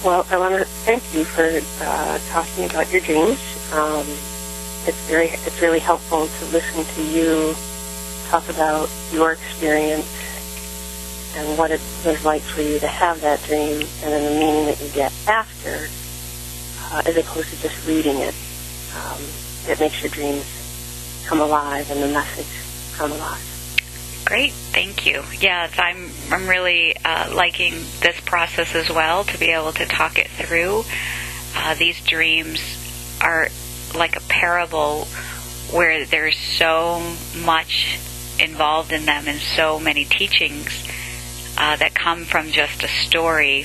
Well, I want to thank you for talking about your dreams. It's really helpful to listen to you talk about your experience and what it was like for you to have that dream, and then the meaning that you get after, as opposed to just reading it. It makes your dreams come alive and the message come alive. Great, thank you. Yes, I'm really liking this process as well, to be able to talk it through. These dreams are like a parable where there's so much involved in them and so many teachings that come from just a story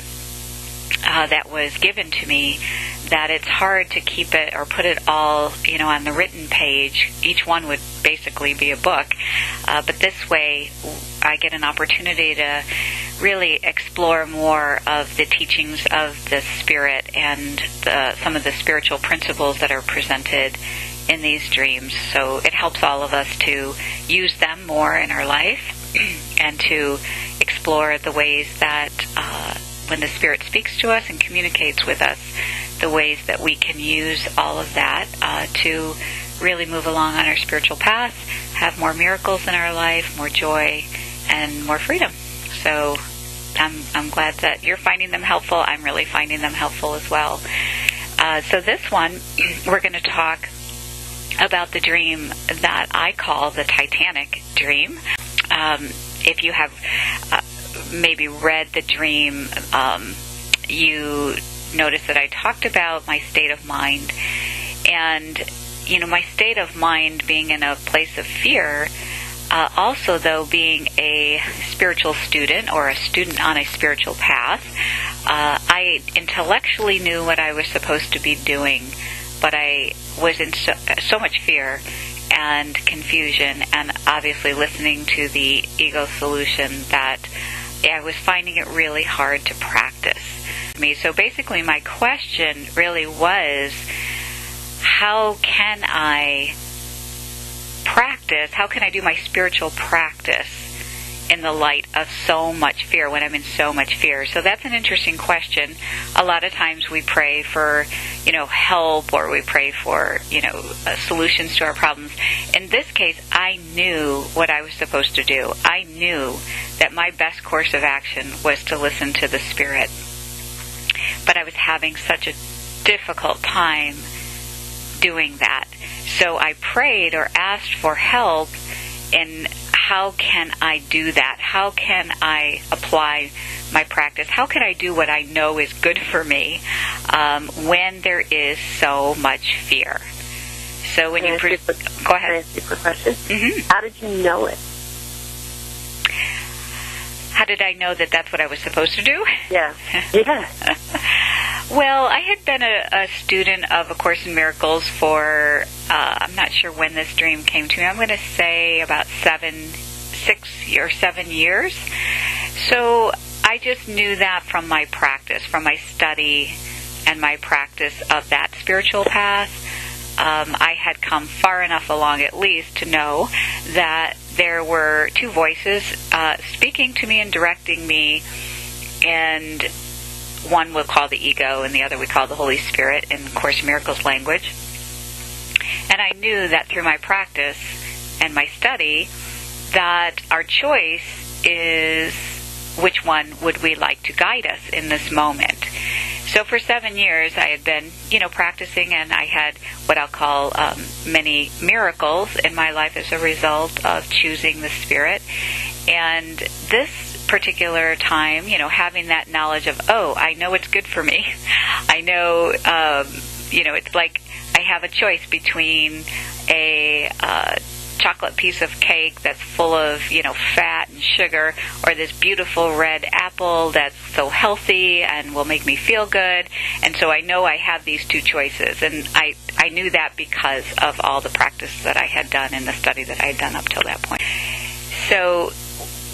that was given to me, that it's hard to keep it or put it all, on the written page. Each one would basically be a book. But this way, I get an opportunity to really explore more of the teachings of the Spirit and some of the spiritual principles that are presented in these dreams. So it helps all of us to use them more in our life and to explore the ways that when the Spirit speaks to us and communicates with us, the ways that we can use all of that to really move along on our spiritual path, have more miracles in our life, more joy, and more freedom. So I'm glad that you're finding them helpful. I'm really finding them helpful as well. So this one, we're going to talk about the dream that I call the Titanic dream. If you have maybe read the dream, you notice that I talked about my state of mind. And, my state of mind being in a place of fear, also, though, being a spiritual student or a student on a spiritual path, I intellectually knew what I was supposed to be doing, but I was in so much fear and confusion, and obviously listening to the ego solution, that I was finding it really hard to practice. So basically my question really was, how can I practice, how can I do my spiritual practice in the light of so much fear, when I'm in so much fear? So that's an interesting question. A lot of times we pray for, help, or we pray for, solutions to our problems. In this case, I knew what I was supposed to do. I knew that my best course of action was to listen to the Spirit. But I was having such a difficult time doing that. So I prayed or asked for help in how can I do that? How can I apply my practice? How can I do what I know is good for me when there is so much fear? So when you... Go ahead. Can I ask you a quick question? Mm-hmm. How did you know it? How did I know that that's what I was supposed to do? Yeah. Yeah. Well, I had been a student of A Course in Miracles for, I'm not sure when this dream came to me. I'm going to say about 6 or 7 years. So I just knew that from my practice, from my study and my practice of that spiritual path. I had come far enough along, at least, to know that there were two voices speaking to me and directing me, and one we'll call the ego and the other we call the Holy Spirit in Course in Miracles language. And I knew that through my practice and my study that our choice is which one would we like to guide us in this moment. So for 7 years I had been, practicing, and I had what I'll call many miracles in my life as a result of choosing the Spirit. And this particular time, having that knowledge of, I know it's good for me. I know, it's like I have a choice between a chocolate piece of cake that's full of, fat and sugar, or this beautiful red apple that's so healthy and will make me feel good. And so I know I have these two choices, and I knew that because of all the practice that I had done and the study that I had done up till that point. So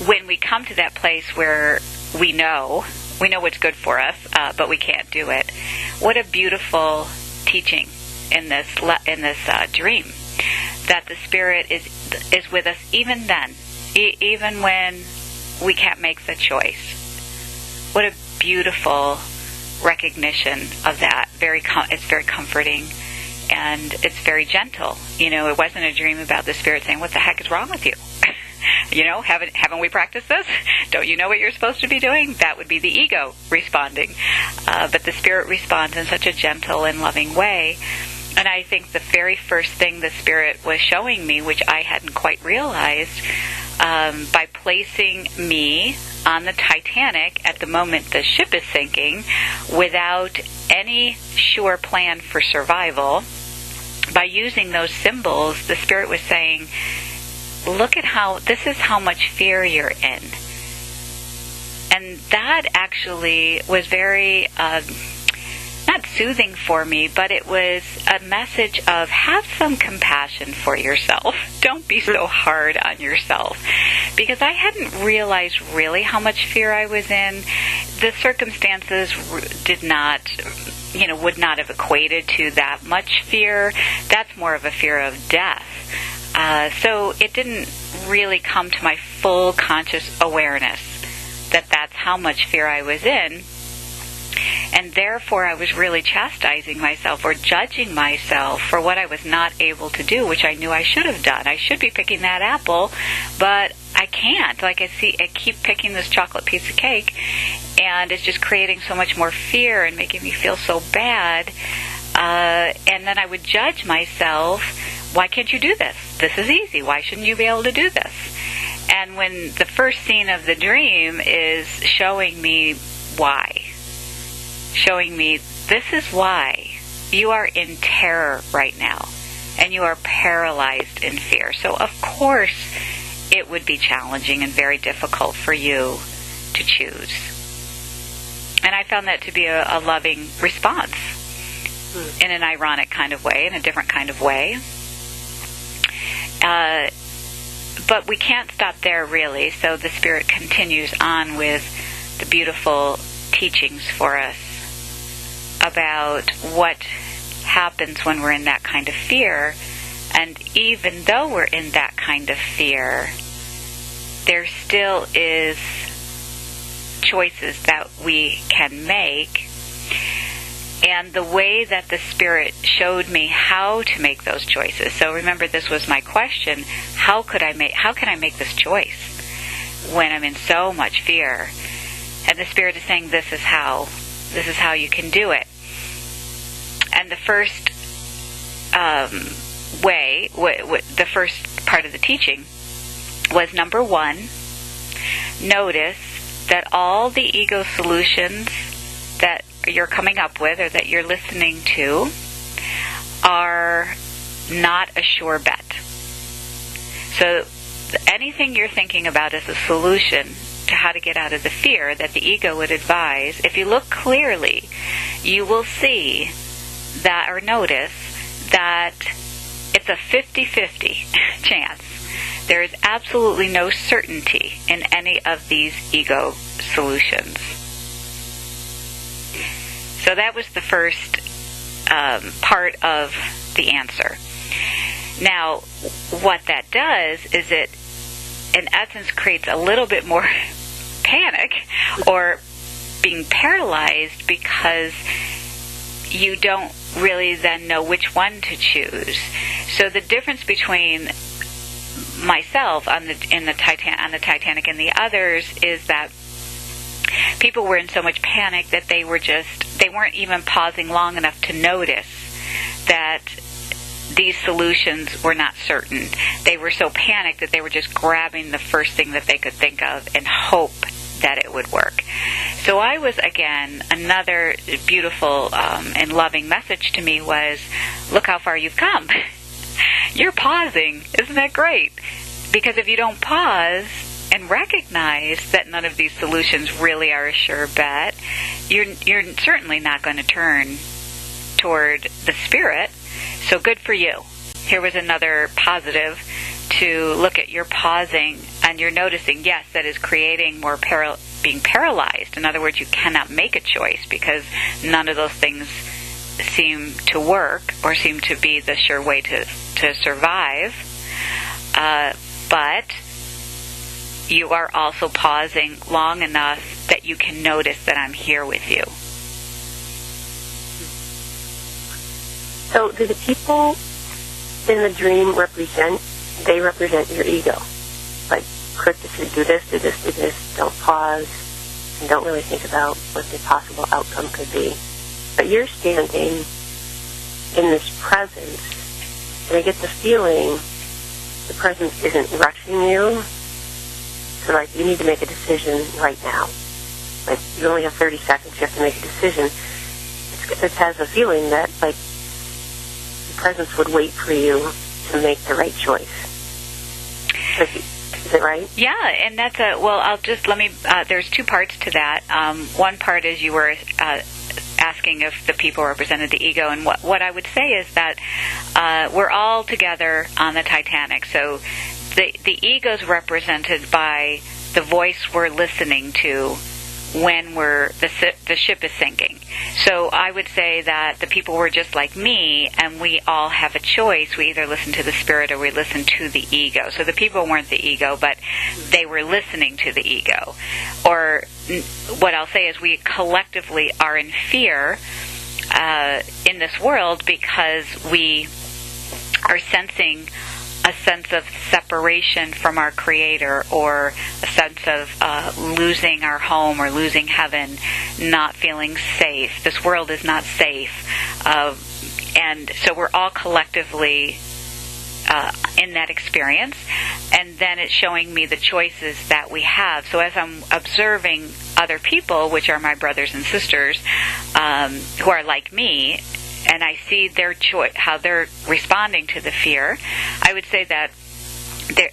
when we come to that place where we know what's good for us, but we can't do it, what a beautiful teaching in this dream, that the Spirit is with us even then, even when we can't make the choice. What a beautiful recognition of that. It's very comforting, and it's very gentle. It wasn't a dream about the Spirit saying, "What the heck is wrong with you? Haven't we practiced this? Don't you know what you're supposed to be doing?" That would be the ego responding. But the Spirit responds in such a gentle and loving way. And I think the very first thing the Spirit was showing me, which I hadn't quite realized, by placing me on the Titanic at the moment the ship is sinking, without any sure plan for survival, by using those symbols, the Spirit was saying, look at this is how much fear you're in. And that actually was very, not soothing for me, but it was a message of have some compassion for yourself. Don't be so hard on yourself. Because I hadn't realized really how much fear I was in. The circumstances did not, would not have equated to that much fear. That's more of a fear of death. So it didn't really come to my full conscious awareness that that's how much fear I was in. And therefore I was really chastising myself or judging myself for what I was not able to do, which I knew I should have done. I should be picking that apple, but I can't. I keep picking this chocolate piece of cake, and it's just creating so much more fear and making me feel so bad. And then I would judge myself. Why can't you do this? This is easy. Why shouldn't you be able to do this? And when the first scene of the dream is showing me why, showing me this is why you are in terror right now, and you are paralyzed in fear. So of course it would be challenging and very difficult for you to choose. And I found that to be a loving response in an ironic kind of way, in a different kind of way. But we can't stop there, really. So the Spirit continues on with the beautiful teachings for us about what happens when we're in that kind of fear. And even though we're in that kind of fear, there still is choices that we can make. And the way that the Spirit showed me how to make those choices. So remember, this was my question: how can I make this choice when I'm in so much fear? And the Spirit is saying, this is how you can do it. And the first the first part of the teaching was, number 1, notice that all the ego solutions that you're coming up with or that you're listening to are not a sure bet. So anything you're thinking about as a solution to how to get out of the fear that the ego would advise, if you look clearly, you will see that, or notice that it's a 50-50 chance. There is absolutely no certainty in any of these ego solutions. So that was the first part of the answer. Now, what that does is it, in essence, creates a little bit more panic or being paralyzed, because you don't really then know which one to choose. So the difference between myself on the Titanic and the others is that people were in so much panic that they weren't even pausing long enough to notice that these solutions were not certain. They were so panicked that they were just grabbing the first thing that they could think of and hope that it would work. So I was, again, another beautiful and loving message to me was, look how far you've come. You're pausing. Isn't that great? Because if you don't pause and recognize that none of these solutions really are a sure bet, you're certainly not going to turn toward the Spirit. So good for you. Here was another positive to look at your pausing, and you're noticing, yes, that is creating more being paralyzed. In other words, you cannot make a choice because none of those things seem to work or seem to be the sure way to survive. But you are also pausing long enough that you can notice that I'm here with you. So do the people in the dream represent your ego? Like, quick to say, do this, do this, do this, don't pause, and don't really think about what the possible outcome could be. But you're standing in this presence, and I get the feeling the presence isn't rushing you. So, like, you need to make a decision right now. Like, you only have 30 seconds, you have to make a decision. It has a feeling that, like, the presence would wait for you to make the right choice. Like, is it right? Yeah, and that's there's two parts to that. One part is you were asking if the people represented the ego, and what I would say is that we're all together on the Titanic, so the ego's represented by the voice we're listening to when the ship is sinking. So I would say that the people were just like me, and we all have a choice. We either listen to the spirit or we listen to the ego. So the people weren't the ego, but they were listening to the ego. Or what I'll say is we collectively are in fear in this world because we are sensing a sense of separation from our Creator, or a sense of losing our home or losing heaven, not feeling safe. This world is not safe. And so we're all collectively in that experience. And then it's showing me the choices that we have. So as I'm observing other people, which are my brothers and sisters, who are like me, and I see their choice, how they're responding to the fear, I would say that,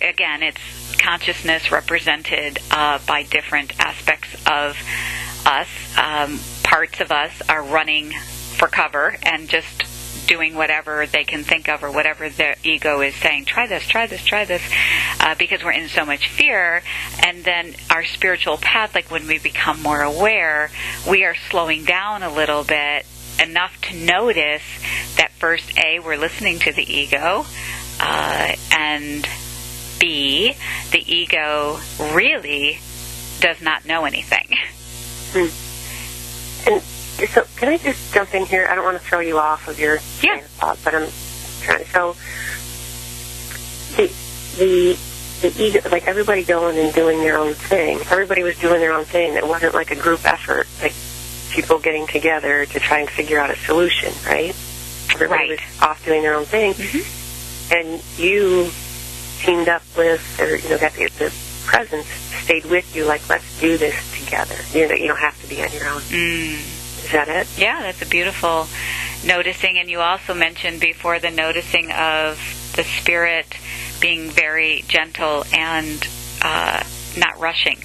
again, it's consciousness represented by different aspects of us. Parts of us are running for cover and just doing whatever they can think of, or whatever their ego is saying, try this, try this, try this, because we're in so much fear. And then our spiritual path, like when we become more aware, we are slowing down a little bit, enough to notice that first, A, we're listening to the ego, and B, the ego really does not know anything. And so, can I just jump in here? I don't want to throw you off of your train of thought, but I'm trying. So, the ego, like everybody going and doing their own thing. Everybody was doing their own thing. It wasn't like a group effort, like people getting together to try and figure out a solution, right? Everybody was off doing their own thing. Mm-hmm. And you teamed up with, or, got the presence, stayed with you, like, let's do this together. You don't have to be on your own. Is that it? Yeah, that's a beautiful noticing. And you also mentioned before the noticing of the spirit being very gentle and not rushing,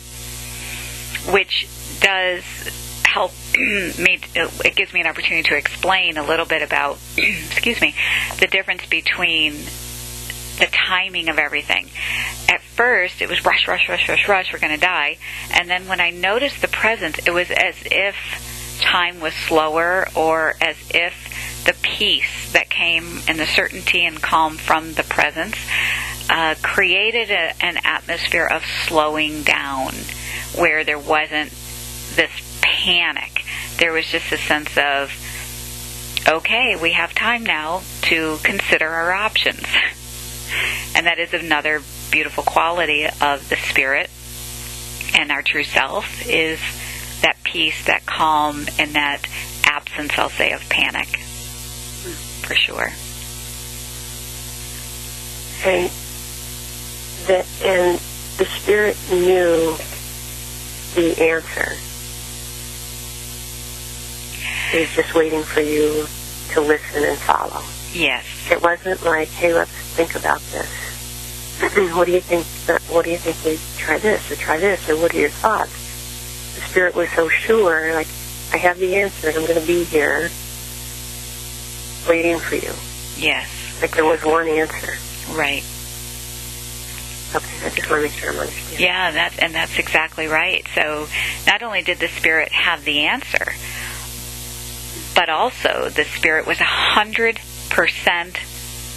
which does help me. It gives me an opportunity to explain a little bit about, the difference between the timing of everything. At first, it was rush, rush, rush, rush, rush, we're going to die. And then when I noticed the presence, it was as if time was slower, or as if the peace that came and the certainty and calm from the presence created an atmosphere of slowing down, where there wasn't this panic. There was just a sense of, okay, we have time now to consider our options. And that is another beautiful quality of the spirit and our true self, is that peace, that calm, and that absence, I'll say, of panic. For sure. And the spirit knew the answer. It was just waiting for you to listen and follow. Yes. It wasn't like, hey, let's think about this. What do you think? What do you think we try this or try this? Or what are your thoughts? The spirit was so sure, like, I have the answer. I'm going to be here waiting for you. Yes. Like there was one answer. Right. Okay, I just want to make sure I'm understanding. Yeah, that's exactly right. So not only did the spirit have the answer, but also the spirit was 100%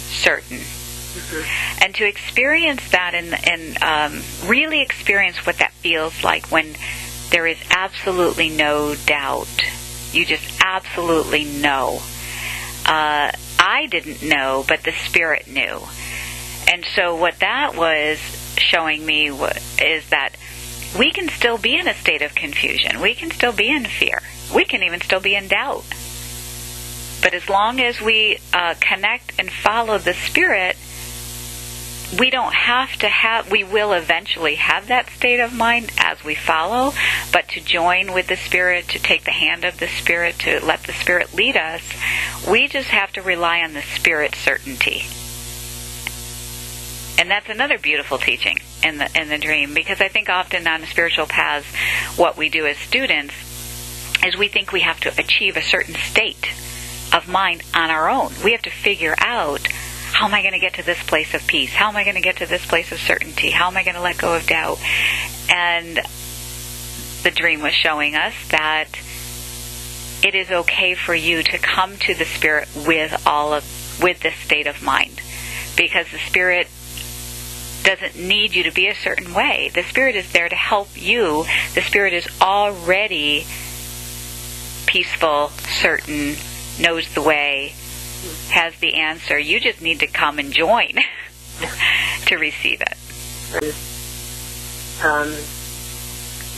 certain. Mm-hmm. And to experience that and really experience what that feels like when there is absolutely no doubt. You just absolutely know. I didn't know, but the Spirit knew. And so what that was showing me is that we can still be in a state of confusion. We can still be in fear. We can even still be in doubt. But as long as we connect and follow the Spirit, we don't have to we will eventually have that state of mind as we follow, but to join with the Spirit, to take the hand of the Spirit, to let the Spirit lead us, we just have to rely on the Spirit's certainty. And that's another beautiful teaching in the dream, because I think often on the spiritual paths, what we do as students is we think we have to achieve a certain state of mind on our own. We have to figure out, how am I going to get to this place of peace? How am I going to get to this place of certainty? How am I going to let go of doubt? And the dream was showing us that it is okay for you to come to the Spirit with this state of mind, because the Spirit doesn't need you to be a certain way. The Spirit is there to help you. The Spirit is already peaceful, certain, knows the way, has the answer. You just need to come and join to receive it.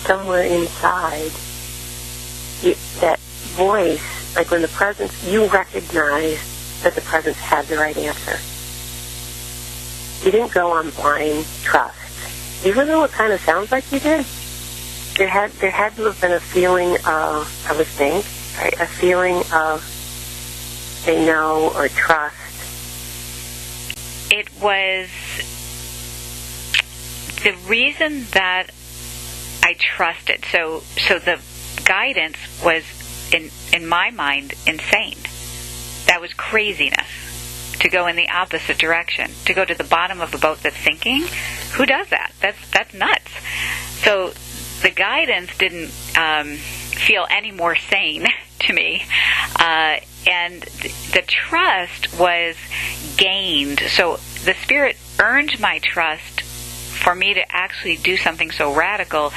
Somewhere inside, that voice, like when the presence, you recognize that the presence had the right answer. You didn't go on blind trust. Even though it kind of sounds like you did, there had to have been a feeling of, I would think, right, a feeling of they know or trust. It was the reason that I trusted. So the guidance was, in my mind, insane. That was craziness. To go in the opposite direction, to go to the bottom of the boat that's sinking. Who does that? That's nuts. So the guidance didn't feel any more sane to me, and the trust was gained. So the Spirit earned my trust for me to actually do something so radical.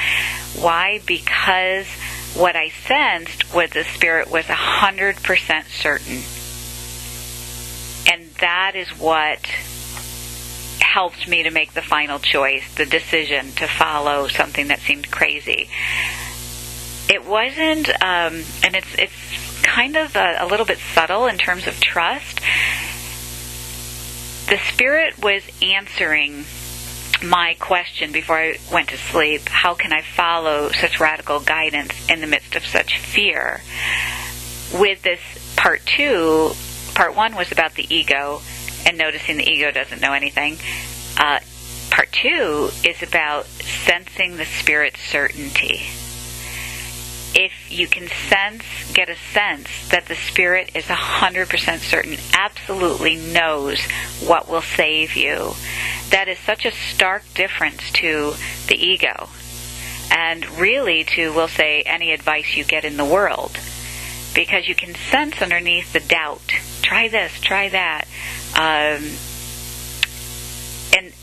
Why? Because what I sensed was the Spirit was 100% certain. And that is what helped me to make the final choice, the decision to follow something that seemed crazy. It wasn't, and it's kind of a little bit subtle in terms of trust. The Spirit was answering my question before I went to sleep: how can I follow such radical guidance in the midst of such fear? With this part 2, part 1 was about the ego and noticing the ego doesn't know anything. Part 2 is about sensing the Spirit's certainty. If you can get a sense that the Spirit is 100% certain, absolutely knows what will save you, that is such a stark difference to the ego. And really to, we'll say, any advice you get in the world. Because you can sense underneath the doubt. Try this, try that.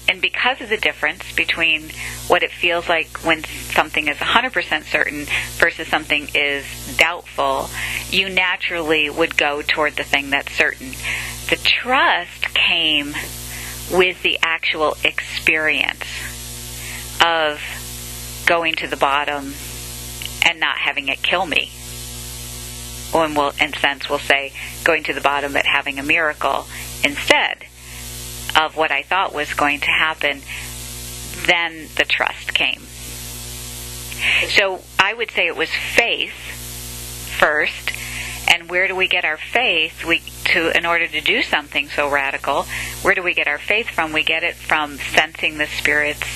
And because of the difference between what it feels like when something is 100% certain versus something is doubtful, you naturally would go toward the thing that's certain. The trust came with the actual experience of going to the bottom and not having it kill me. And we'll say, going to the bottom but having a miracle instead of what I thought was going to happen. Then the trust came. So I would say it was faith first. And where do we get our faith? In order to do something so radical, where do we get our faith from? We get it from sensing the Spirit's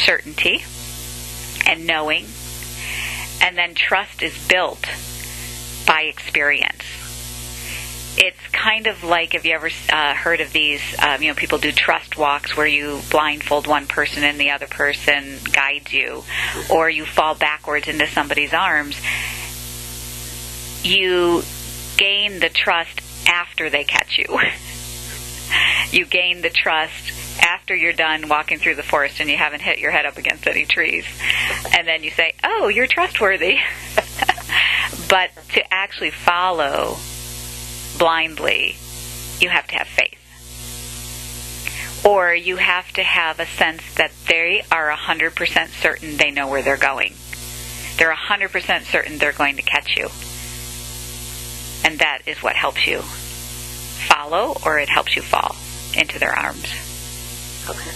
certainty and knowing. And then trust is built by experience. It's kind of like, have you ever heard of these, people do trust walks where you blindfold one person and the other person guides you, or you fall backwards into somebody's arms. You gain the trust after they catch you. You gain the trust after you're done walking through the forest and you haven't hit your head up against any trees. And then you say, oh, you're trustworthy. But to actually follow blindly you have to have faith. Or you have to have a sense that they are 100% certain they know where they're going. They're 100% certain they're going to catch you. And that is what helps you follow, or it helps you fall into their arms. Okay.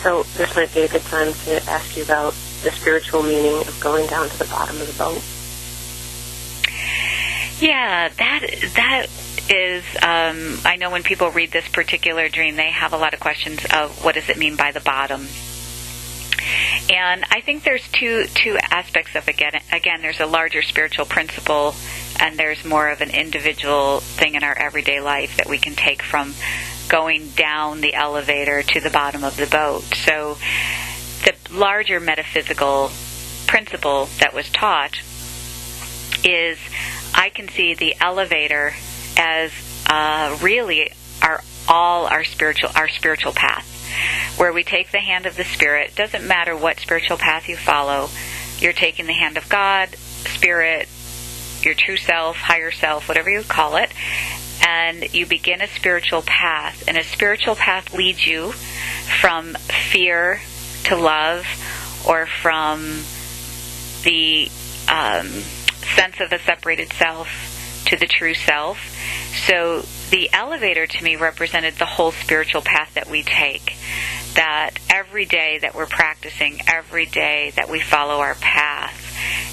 So this might be a good time to ask you about the spiritual meaning of going down to the bottom of the boat. Yeah, that is, I know when people read this particular dream, they have a lot of questions of what does it mean by the bottom. And I think there's two aspects of it. Again, there's a larger spiritual principle, and there's more of an individual thing in our everyday life that we can take from going down the elevator to the bottom of the boat. So the larger metaphysical principle that was taught is, I can see the elevator as really our spiritual path, where we take the hand of the Spirit. Doesn't matter what spiritual path you follow, you're taking the hand of God, Spirit, your true self, higher self, whatever you call it, and you begin a spiritual path. And a spiritual path leads you from fear to love, or from the sense of a separated self to the true self. So the elevator to me represented the whole spiritual path that we take. That every day that we're practicing, every day that we follow our path,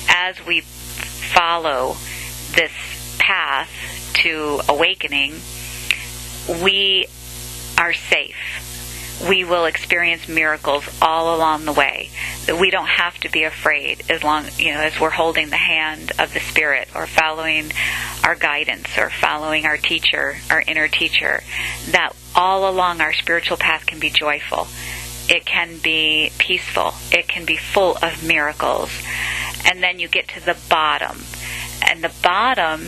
as we follow this path to awakening, we are safe. We will experience miracles all along the way. We don't have to be afraid as long, as we're holding the hand of the Spirit, or following our guidance, or following our teacher, our inner teacher. That all along our spiritual path can be joyful. It can be peaceful. It can be full of miracles. And then you get to the bottom. And the bottom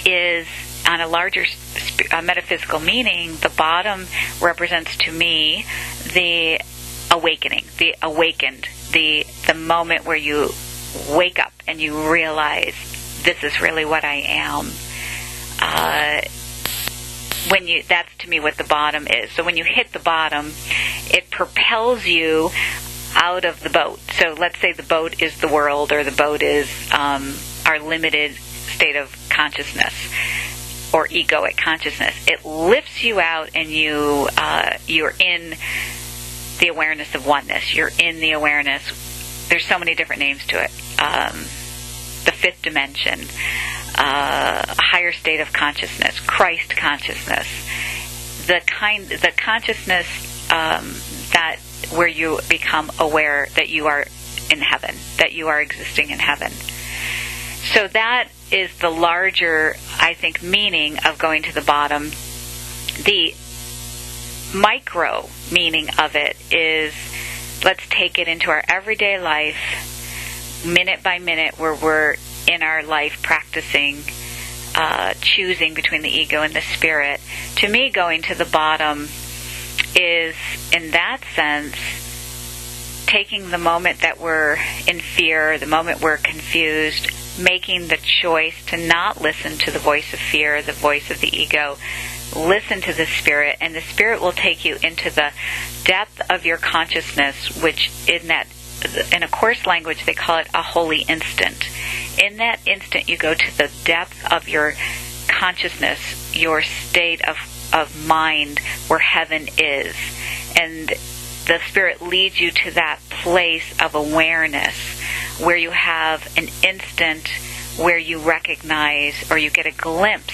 is, on a larger metaphysical meaning, the bottom represents to me the awakening, the awakened, the moment where you wake up and you realize this is really what I am. That's to me what the bottom is. So when you hit the bottom, it propels you out of the boat. So let's say the boat is the world, or the boat is our limited state of consciousness, or egoic consciousness. It lifts you out, and you're in the awareness of oneness. You're in the awareness. There's so many different names to it. The fifth dimension, a higher state of consciousness, Christ consciousness, the consciousness that where you become aware that you are in heaven, that you are existing in heaven. So that is the larger, I think, meaning of going to the bottom. The micro meaning of it is, let's take it into our everyday life, minute by minute, where we're in our life practicing, choosing between the ego and the Spirit. To me, going to the bottom is, in that sense, taking the moment that we're in fear, the moment we're confused, making the choice to not listen to the voice of fear, the voice of the ego. Listen to the Spirit, and the Spirit will take you into the depth of your consciousness, which in a Course language they call it a holy instant. In that instant you go to the depth of your consciousness, your state of mind where heaven is. And the Spirit leads you to that place of awareness where you have an instant where you recognize, or you get a glimpse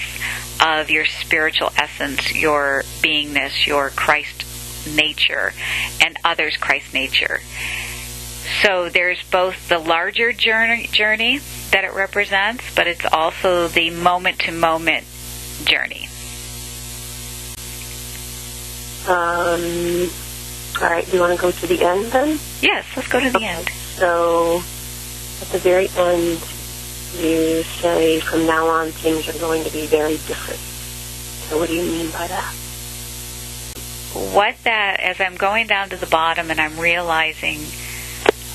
of your spiritual essence, your beingness, your Christ nature, and others' Christ nature. So there's both the larger journey that it represents, but it's also the moment-to-moment journey. All right, do you want to go to the end then? Yes, let's go to the end. So at the very end, you say from now on things are going to be very different. So what do you mean by that? As I'm going down to the bottom and I'm realizing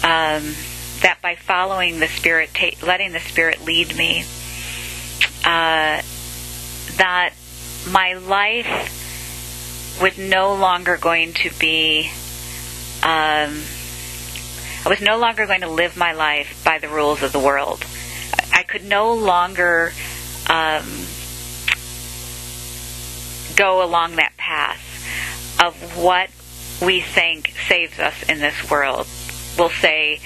that by following the Spirit, letting the Spirit lead me, that my life was no longer going to be, I was no longer going to live my life by the rules of the world. I could no longer go along that path of what we think saves us in this world. We'll say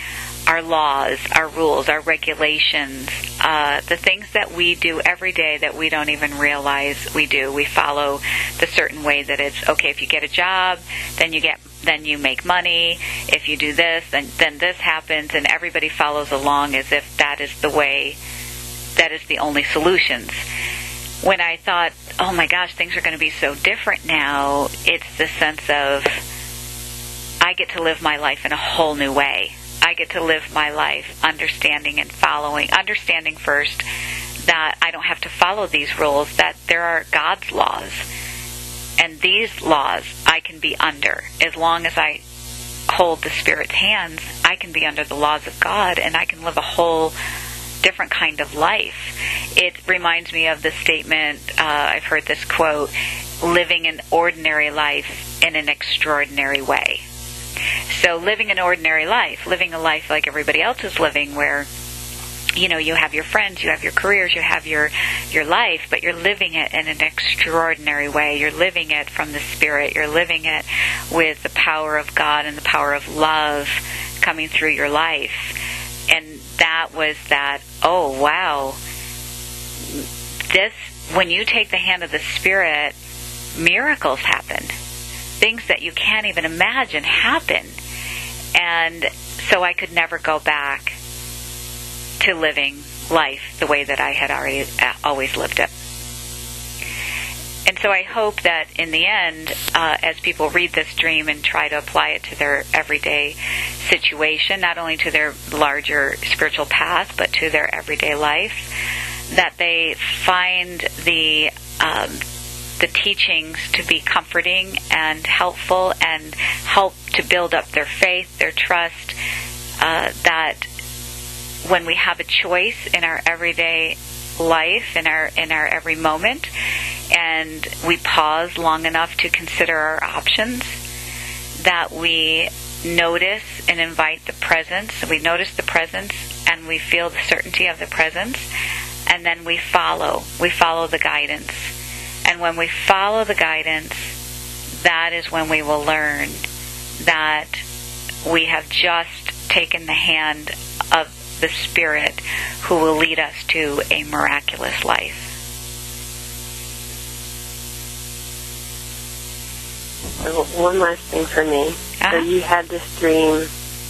our laws, our rules, our regulations, the things that we do every day that we don't even realize we do. We follow the certain way that it's, okay, if you get a job, then you make money. If you do this, then this happens, and everybody follows along as if that is the way, that is the only solutions. When I thought, oh my gosh, things are going to be so different now, it's the sense of, I get to live my life in a whole new way. I get to live my life understanding and following, understanding first that I don't have to follow these rules, that there are God's laws. And these laws I can be under. As long as I hold the Spirit's hands, I can be under the laws of God, and I can live a whole different kind of life. It reminds me of the statement, I've heard this quote, living an ordinary life in an extraordinary way. So living an ordinary life, living a life like everybody else is living, where you have your friends, you have your careers, you have your life, but you're living it in an extraordinary way. You're living it from the Spirit. You're living it with the power of God and the power of love coming through your life. And that was that, oh wow, this, when you take the hand of the Spirit, miracles happen. Things that you can't even imagine happen. And so I could never go back to living life the way that I had always lived it. And so I hope that in the end, as people read this dream and try to apply it to their everyday situation, not only to their larger spiritual path, but to their everyday life, that they find the teachings to be comforting and helpful and help to build up their faith, their trust, that when we have a choice in our everyday life, in our every moment, and we pause long enough to consider our options, that we notice and invite the presence. We notice the presence and we feel the certainty of the presence, and then we follow the guidance. And when we follow the guidance, that is when we will learn that we have just taken the hand of the Spirit who will lead us to a miraculous life. So one last thing for me. So you had this dream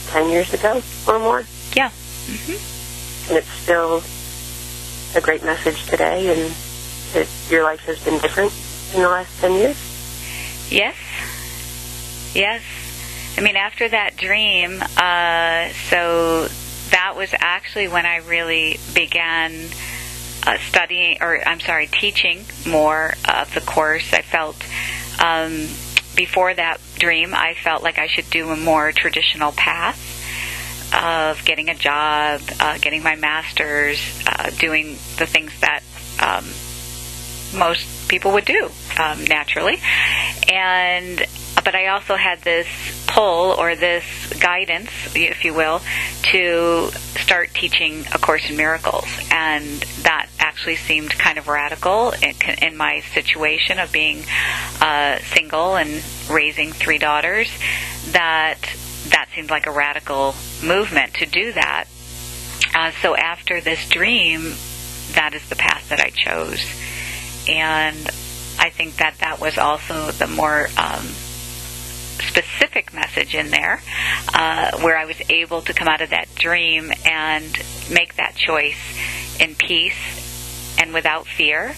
10 years ago or more? Yeah. Mm-hmm. And it's still a great message today, and that your life has been different in the last 10 years? Yes. I mean, after that dream, so that was actually when I really began teaching more of the course. I felt, before that dream, I felt like I should do a more traditional path of getting a job, getting my master's, doing the things that most people would do naturally. But I also had this pull, or this guidance, if you will, to start teaching A Course in Miracles. And that actually seemed kind of radical in my situation of being single and raising 3 daughters. That seemed like a radical movement to do that. So after this dream, that is the path that I chose. And I think that was also the more specific message in there, where I was able to come out of that dream and make that choice in peace and without fear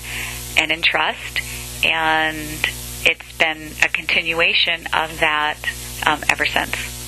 and in trust. And it's been a continuation of that ever since.